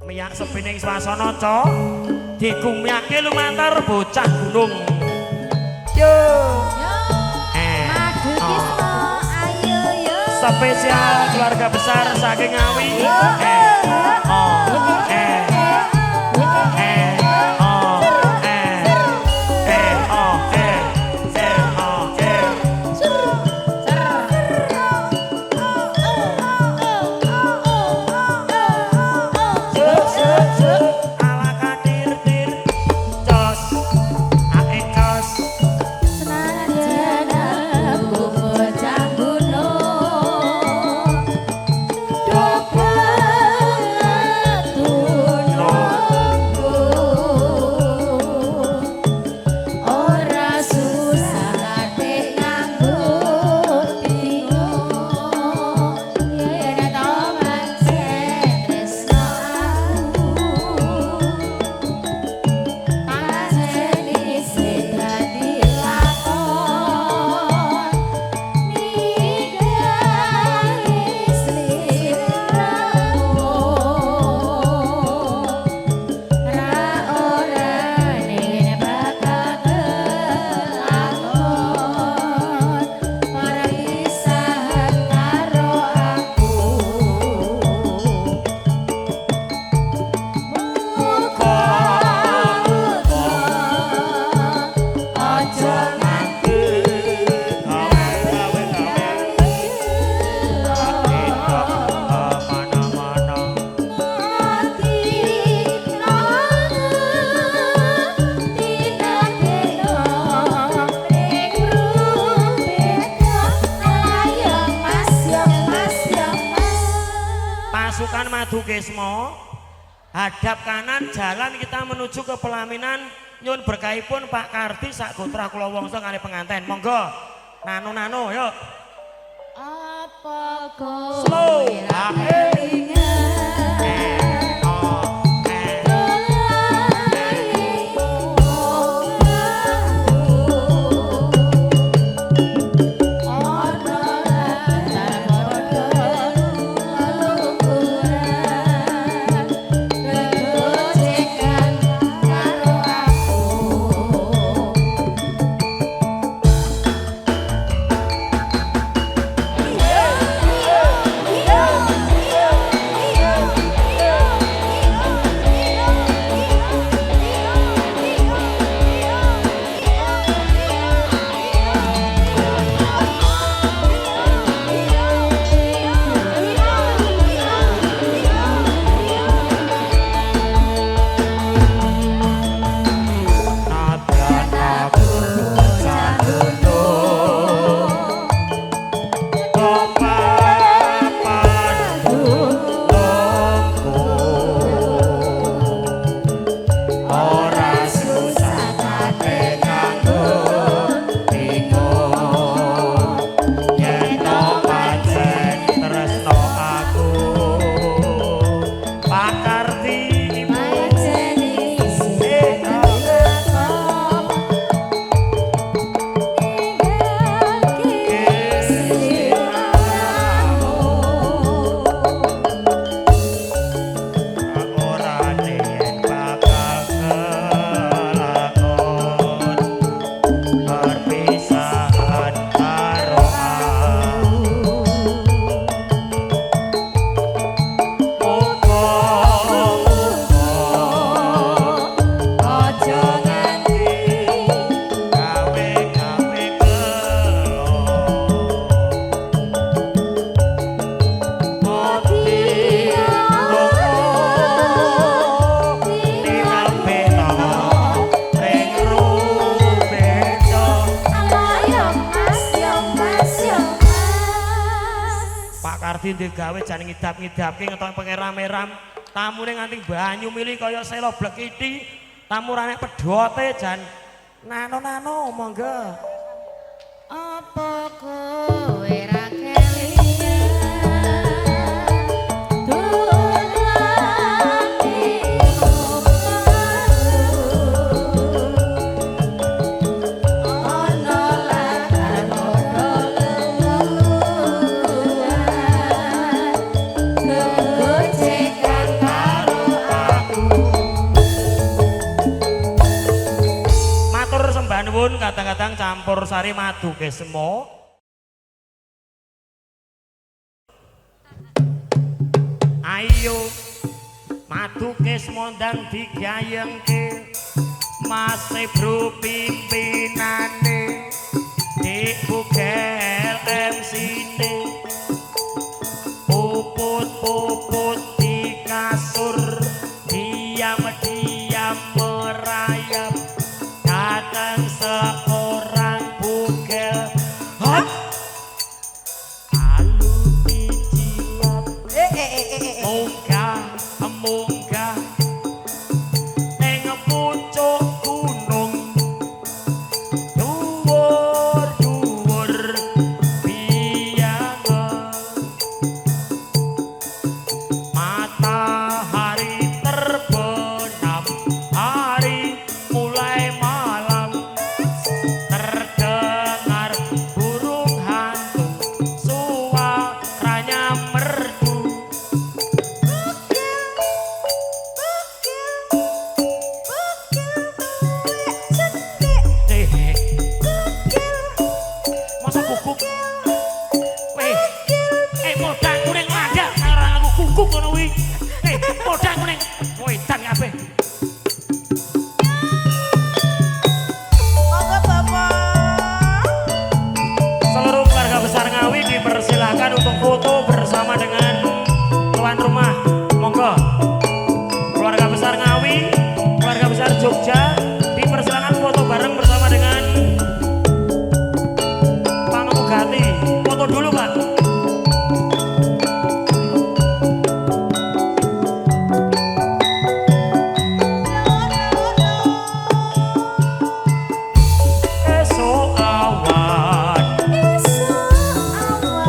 miyak sepining swasana ca digumyake lumantar bocah gunung yo Madu Kisno ayo yo spesial keluarga besar saking Ngawi pasukan Madu Kismo hadap kanan jalan kita menuju ke pelaminan nyun berkahipun Pak Karti sak gotrah kula wangsa kali penganten monggo nano yuk apa kau slow gawe jan ngidap-ngidapke ngetok pengeram-eram tamune nganti banyu milih kaya selo blekiti tamu rane pedote jan nano monggo apa kowe ra kelingan Karo nyuwun kadang-kadang campur sari madu kesmo. Ayo madu kesmo ndang digayengke Mas Bro pimpinane Dik Bugel MC-ne puput-puput di kasur diam-diam merayap datang seorang bugel hop alu dijilat munggah neng pucuk gunung dhuwur-dhuwur biyange matahari terbenam hari mulai malam terdengar burung hantu suaranya merdu masa kukuk weh modang kuning ada karo aku kukuk ngono kuwi modang kuning wedan kabeh Monggo Bapak. seluruh keluarga besar Ngawi dipersilahkan untuk foto bersama dengan tuan rumah monggo keluarga besar Ngawi keluarga besar Jogja dipersilahkan foto bareng bersama dengan Pak Mugati foto dulu Pak. Esok awan Awan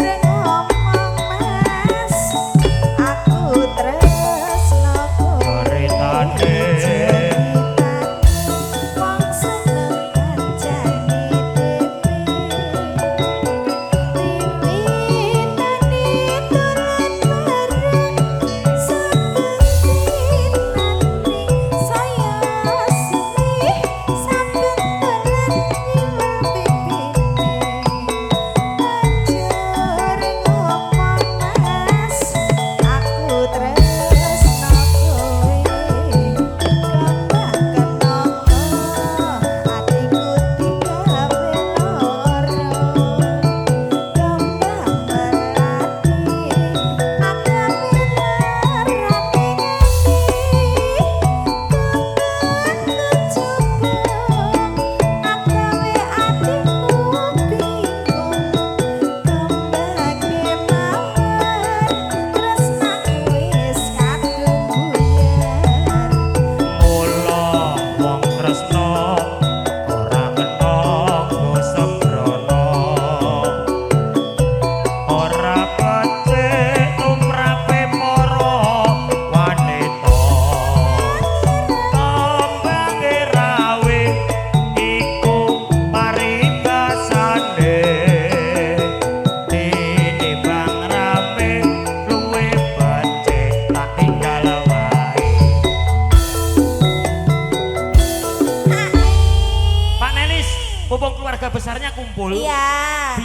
ning omah wis ora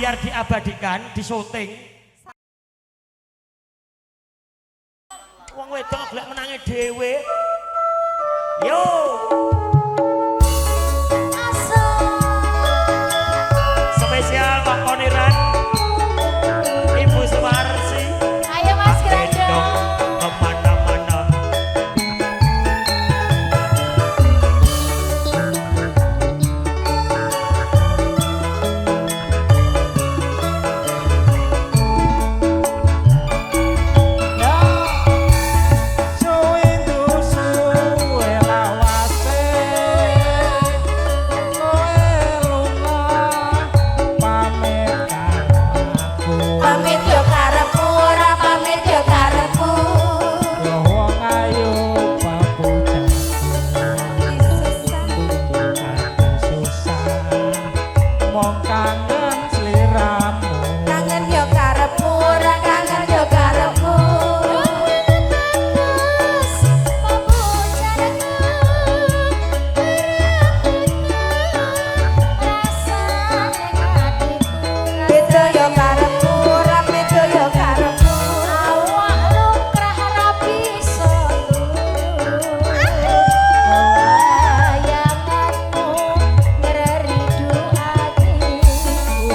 biar diabadikan, disyuting. Wong wedok gelek menangi dhewe. Yo. Spesial Pak Poniran. Ibu Suwarsi. Ayo Mas Grandong. Kemana-mana. Pamit yo karepmu ora pamit yo karepmu. Kangen yo karepmu ora kangen yo karepmu. Beda yo karepmu ora beda yo karepmu. Awak lukrah ora bisa bayanganmu ngeridu atiku.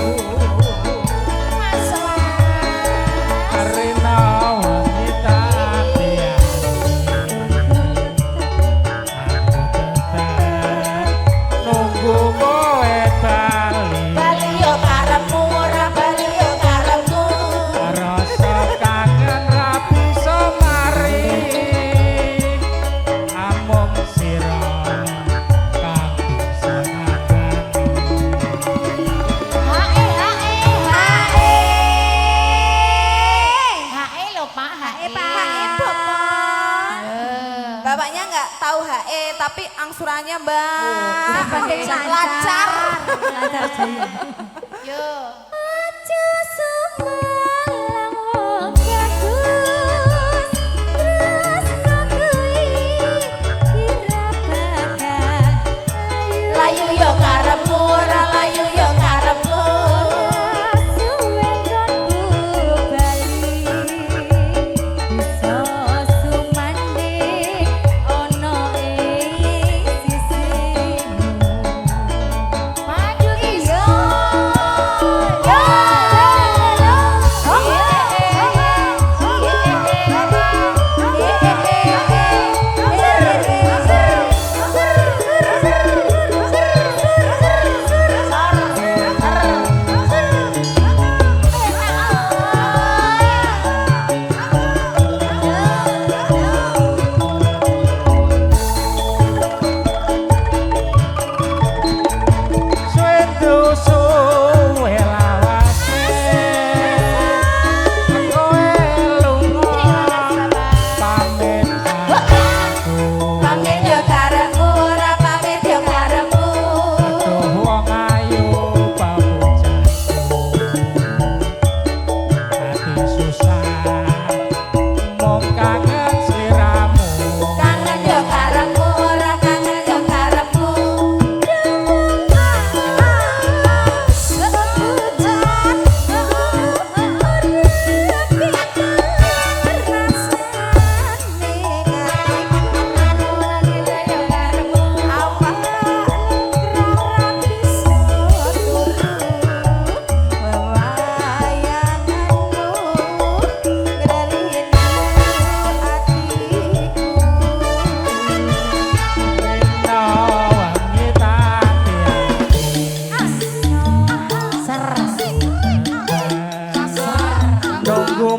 Bali yo karepmu ora bali yo karepmu. HE lho Pak, HE Bapak. Bapaknya nggak tahu HE tapi angsurannya Mbak. Lancar. Lancar jaya. Yo. Aja semalang wong bagus, tresno kuwi kira bakal Layu yo karepmu ora layu yo karepmu. suwe konku bali bisa sumanding ono ing sisimu. Maju iso. Yo. Pamit yo karepmu ora pamit yo karepmu. Kangen yo karepmu ora kangen yo karepmu.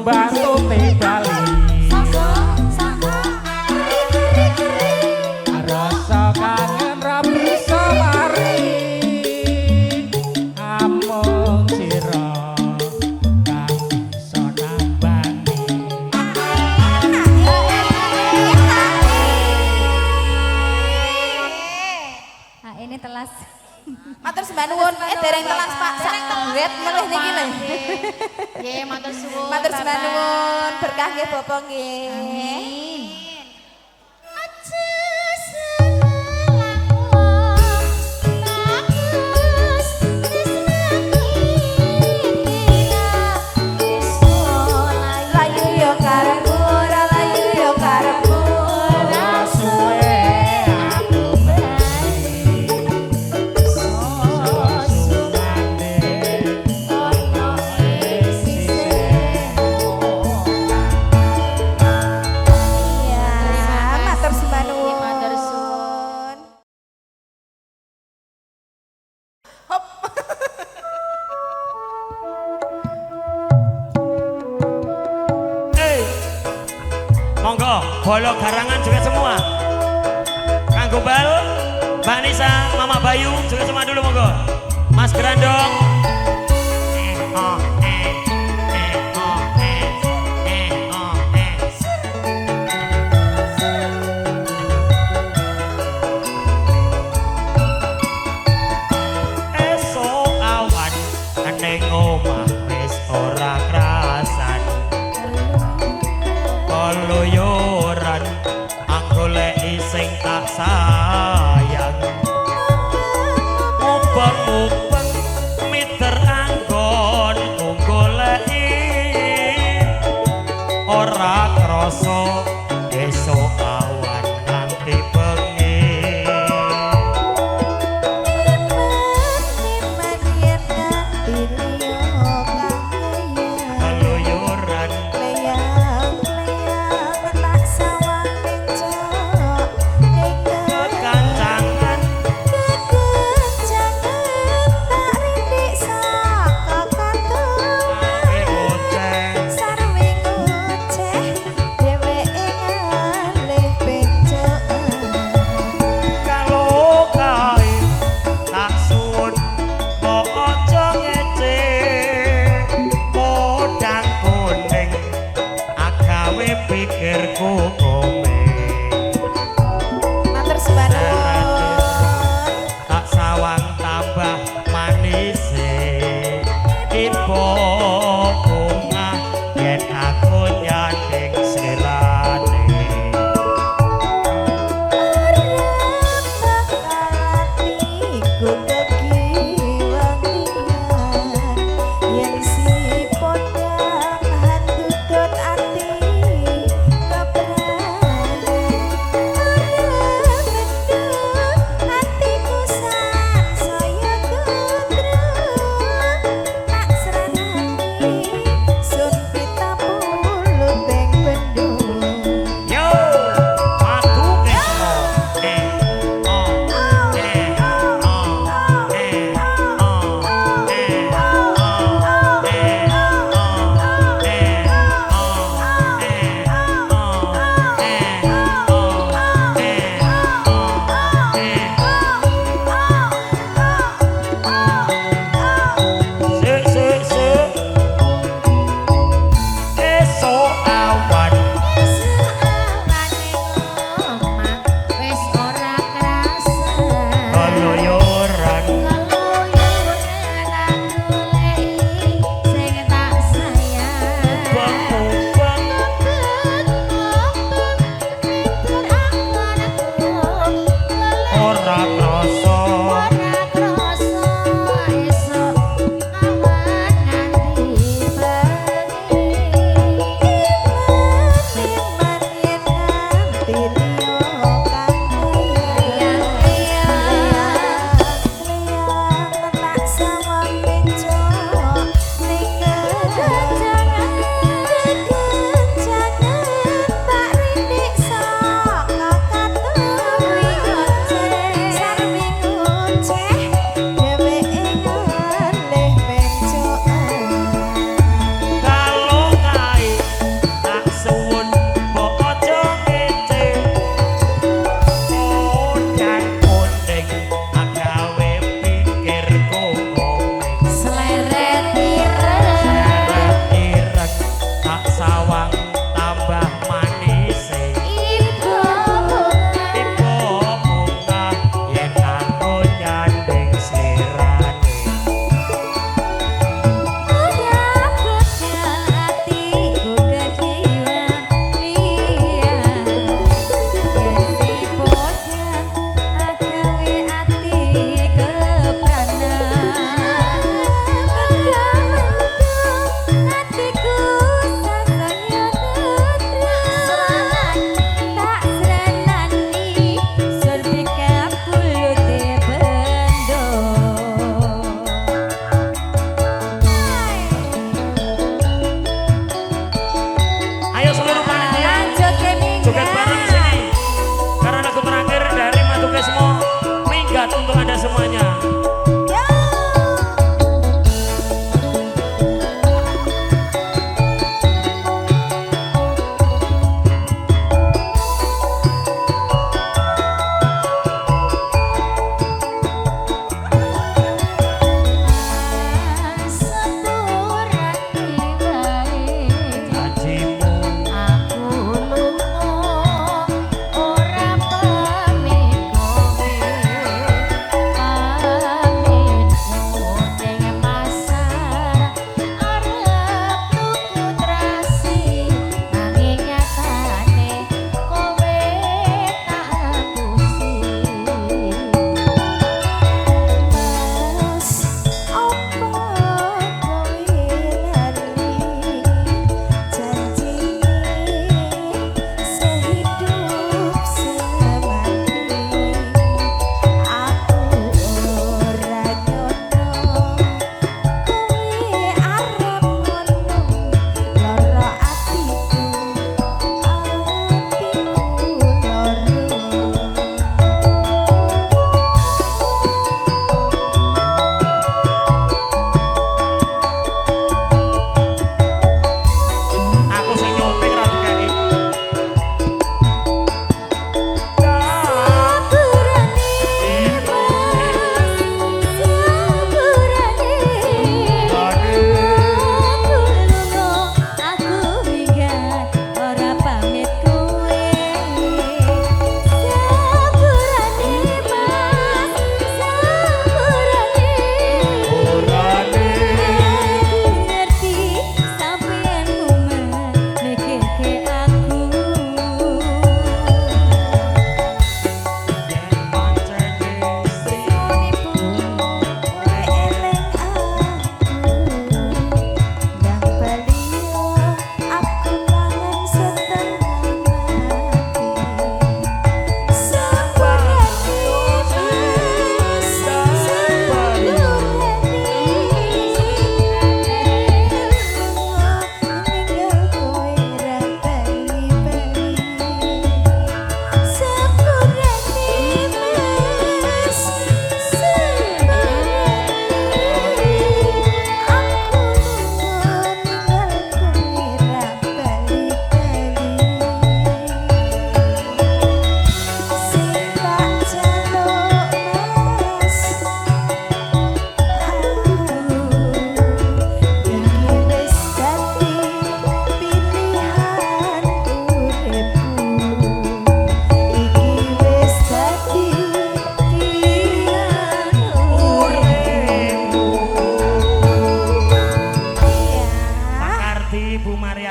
Batu Bali rasa kangen ra bisa mari amung sira kang bisa nambani Nah, ini telas. Matur sembah nuwun, dereng telas Pak, sak duet melih niki lho. Nggih, matur suwun. Matur sembah Bapak. nuwun, berkah nggih Bapak nggih. Amin. Aja semalang wong bagus, tresno Monggo, bolo garangan juga semua. Kang Gobal, Mbak Nisa, Mama Bayu juga semua dulu monggo. Mas Grandong. Esok awan ning omah wis ora krasan. Keluyuran anggoleki sing tak sayang. Mubeng-mubeng miter anggon goleki ora krasa esuk awan nganti bengi. Keluyuran kekancangan ae oceh. Kalau kae tak suwun kok aja ngece podang kuning agawe pikirku komeng tak sawang tambah manis ibu bunga yen aku nyanding slirane.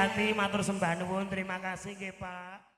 hati-hati matur sembah nuwun terima kasih nggih Pak